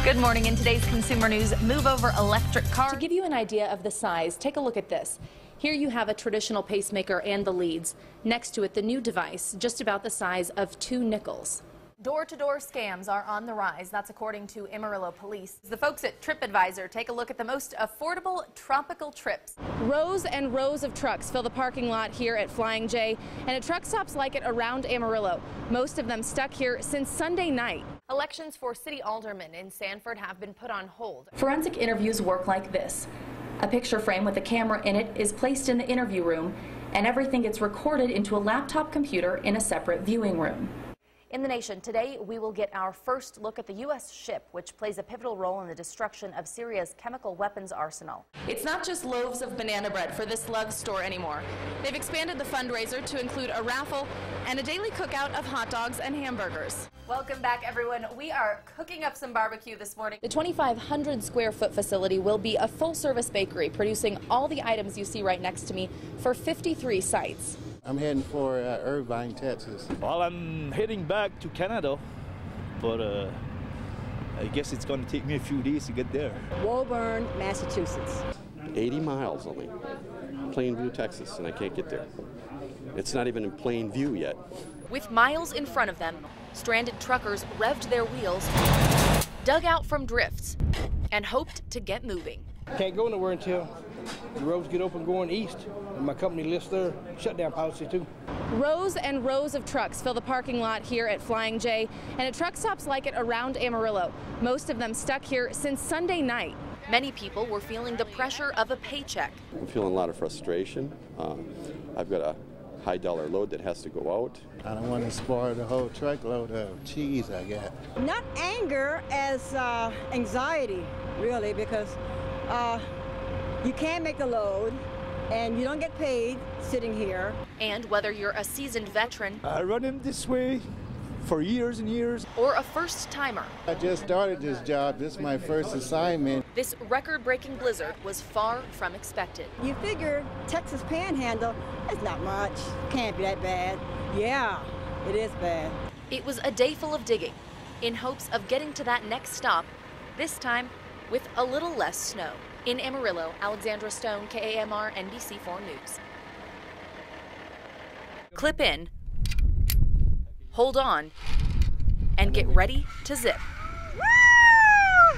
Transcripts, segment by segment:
Good morning. In today's consumer news, move over electric car. To give you an idea of the size, take a look at this. Here you have a traditional pacemaker and the leads. Next to it, the new device, just about the size of 2 nickels. Door-to-door scams are on the rise. That's according to Amarillo police. The folks at TripAdvisor take a look at the most affordable tropical trips. Rows and rows of trucks fill the parking lot here at Flying J, and at truck stops like it around Amarillo. Most of them stuck here since Sunday night. Elections for city aldermen in Sanford have been put on hold. Forensic interviews work like this. A picture frame with a camera in it is placed in the interview room, and everything gets recorded into a laptop computer in a separate viewing room. In the nation, today we will get our first look at the U.S. ship, which plays a pivotal role in the destruction of Syria's chemical weapons arsenal. It's not just loaves of banana bread for this love store anymore. They've expanded the fundraiser to include a raffle and a daily cookout of hot dogs and hamburgers. Welcome back, everyone. We are cooking up some barbecue this morning. The 2,500 square foot facility will be a full-service bakery, producing all the items you see right next to me for 53 sites. I'm heading for Irvine, Texas. Well, I'm heading back to Canada, but I guess it's going to take me a few days to get there. Woburn, Massachusetts. 80 miles only. Plainview, Texas, and I can't get there. It's not even in plain view yet. With miles in front of them, stranded truckers revved their wheels, dug out from drifts, and hoped to get moving. Can't go nowhere until the roads get open going east, and my company lifts their shutdown policy too. Rows and rows of trucks fill the parking lot here at Flying J, and at truck stops like it around Amarillo. Most of them stuck here since Sunday night. Many people were feeling the pressure of a paycheck. I'm feeling a lot of frustration. I've got a high dollar load that has to go out. I don't want to spoil the whole truckload of cheese I got. Not anger as anxiety, really, because you can't make the load and you don't get paid sitting here. And whether you're a seasoned veteran, I run him this way for years and years, or a first-timer, I just started this job. This is my first assignment. this record-breaking blizzard was far from expected. You figure Texas Panhandle, it's not much, can't be that bad. Yeah, it is bad. It was a day full of digging, in hopes of getting to that next stop, this time with a little less snow. In Amarillo, Alexandra Stone, KAMR, NBC4 News. Clip in, hold on, and get ready to zip.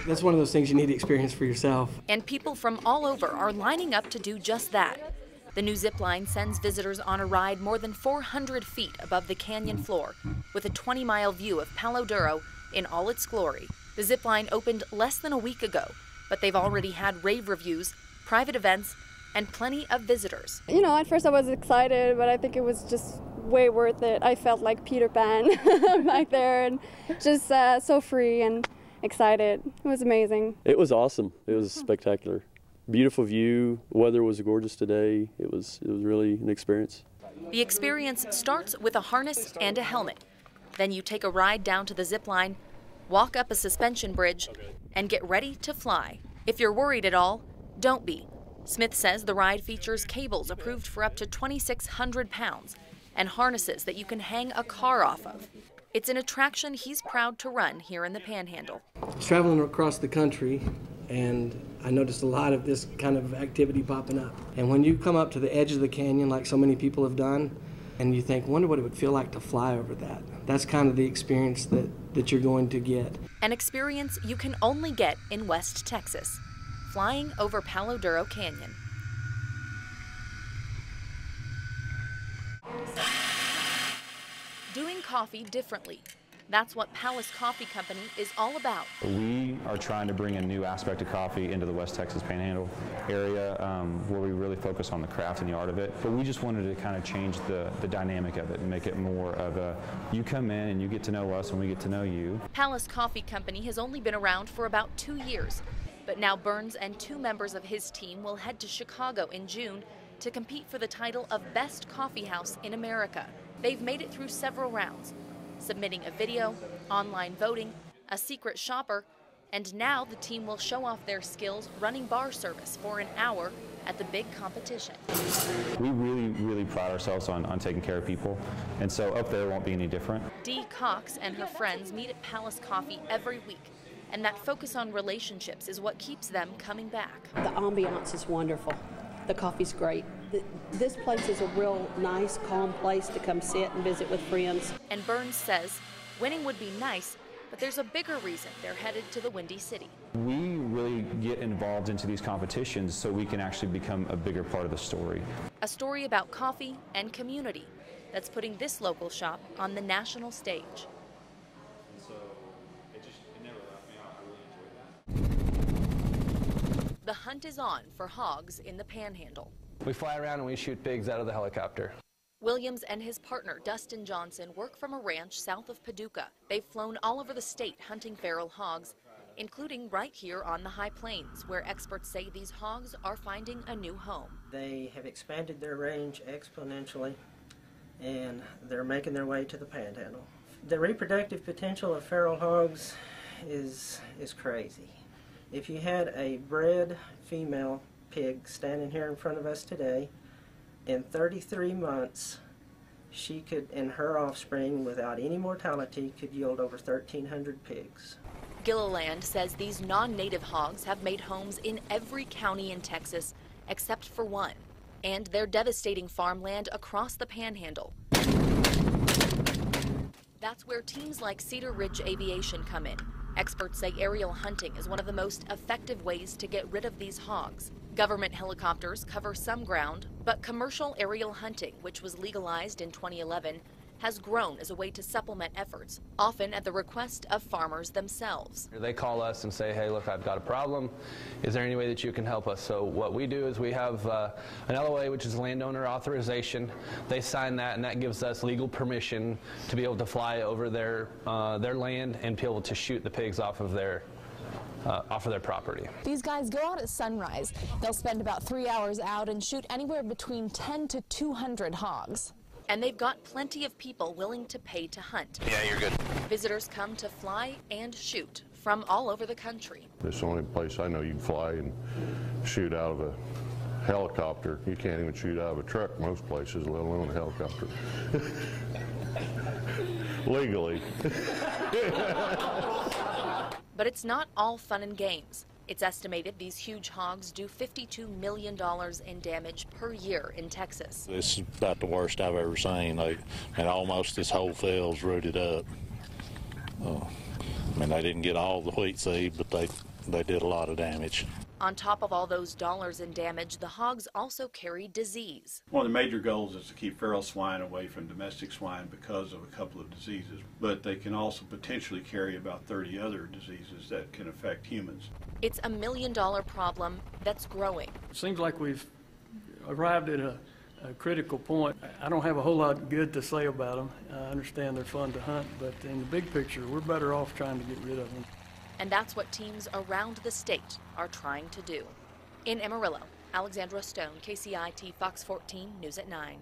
That's one of those things you need to experience for yourself. And people from all over are lining up to do just that. The new zip line sends visitors on a ride more than 400 feet above the canyon floor, with a 20-mile view of Palo Duro in all its glory. The zip line opened less than a week ago, but they've already had rave reviews, private events, and plenty of visitors. You know, at first I was excited, but I think it was just way worth it. I felt like Peter Pan back there, and just so free and excited. It was amazing. It was awesome. It was spectacular. Beautiful view. Weather was gorgeous today. It was really an experience. The experience starts with a harness and a helmet. Then you take a ride down to the zip line, walk up a suspension bridge, and get ready to fly. If you're worried at all, don't be. Smith says the ride features cables approved for up to 2,600 pounds and harnesses that you can hang a car off of. It's an attraction he's proud to run here in the Panhandle. I was traveling across the country, and I noticed a lot of this kind of activity popping up. And when you come up to the edge of the canyon, like so many people have done, and you think, wonder what it would feel like to fly over that. That's kind of the experience that you're going to get. An experience you can only get in West Texas, flying over Palo Duro Canyon. Doing coffee differently. That's what Palace Coffee Company is all about. We are trying to bring a new aspect of coffee into the West Texas Panhandle area where we really focus on the craft and the art of it. But we just wanted to kind of change the dynamic of it and make it more of a, you come in and you get to know us and we get to know you. Palace Coffee Company has only been around for about 2 years, but now Burns and 2 members of his team will head to Chicago in June to compete for the title of Best Coffee House in America. They've made it through several rounds, submitting a video, online voting, a secret shopper, and now the team will show off their skills running bar service for an hour at the big competition. We really pride ourselves on taking care of people, and so up there won't be any different. Dee Cox and her friends meet at Palace Coffee every week And that focus on relationships is what keeps them coming back. The ambiance is wonderful. The coffee's great. This place is a real nice, calm place to come sit and visit with friends. And Burns says winning would be nice, but there's a bigger reason they're headed to the Windy City. We really get involved into these competitions so we can actually become a bigger part of the story. A story about coffee and community that's putting this local shop on the national stage. The hunt is on for hogs in the Panhandle. We fly around and we shoot pigs out of the helicopter. Williams and his partner, Dustin Johnson, work from a ranch south of Paducah. They've flown all over the state hunting feral hogs, including right here on the High Plains, where experts say these hogs are finding a new home. They have expanded their range exponentially, and they're making their way to the Panhandle. The reproductive potential of feral hogs is crazy. If you had a bred female pig standing here in front of us today, in 33 months, she could, and her offspring, without any mortality, could yield over 1,300 pigs. Gilliland says these non-native hogs have made homes in every county in Texas except for one, and they're devastating farmland across the Panhandle. That's where teams like Cedar Ridge Aviation come in. Experts say aerial hunting is one of the most effective ways to get rid of these hogs. Government helicopters cover some ground, but commercial aerial hunting, which was legalized in 2011, has grown as a way to supplement efforts, often at the request of farmers themselves. They call us and say, hey, look, I've got a problem. Is there any way that you can help us? So what we do is we have an LOA, which is landowner authorization. They sign that, and that gives us legal permission to be able to fly over their land and be able to shoot the pigs off of their property. These guys go out at sunrise. They'll spend about 3 hours out and shoot anywhere between 10 to 200 hogs. And they've got plenty of people willing to pay to hunt. Yeah, you're good. Visitors come to fly and shoot from all over the country. It's the only place I know you can fly and shoot out of a helicopter. You can't even shoot out of a truck most places, let alone a helicopter. Legally. But it's not all fun and games. It's estimated these huge hogs do $52 million in damage per year in Texas. This is about the worst I've ever seen. And almost this whole field's rooted up. I mean, they didn't get all the wheat seed, but they did a lot of damage. On top of all those dollars in damage, the hogs also carry disease. One of the major goals is to keep feral swine away from domestic swine because of a couple of diseases, but they can also potentially carry about 30 other diseases that can affect humans. It's $1 million problem that's growing. It seems like we've arrived at a critical point. I don't have a whole lot good to say about them. I understand they're fun to hunt, but in the big picture, we're better off trying to get rid of them. And that's what teams around the state are trying to do. In Amarillo, Alexandra Stone, KCIT Fox 14 News at 9.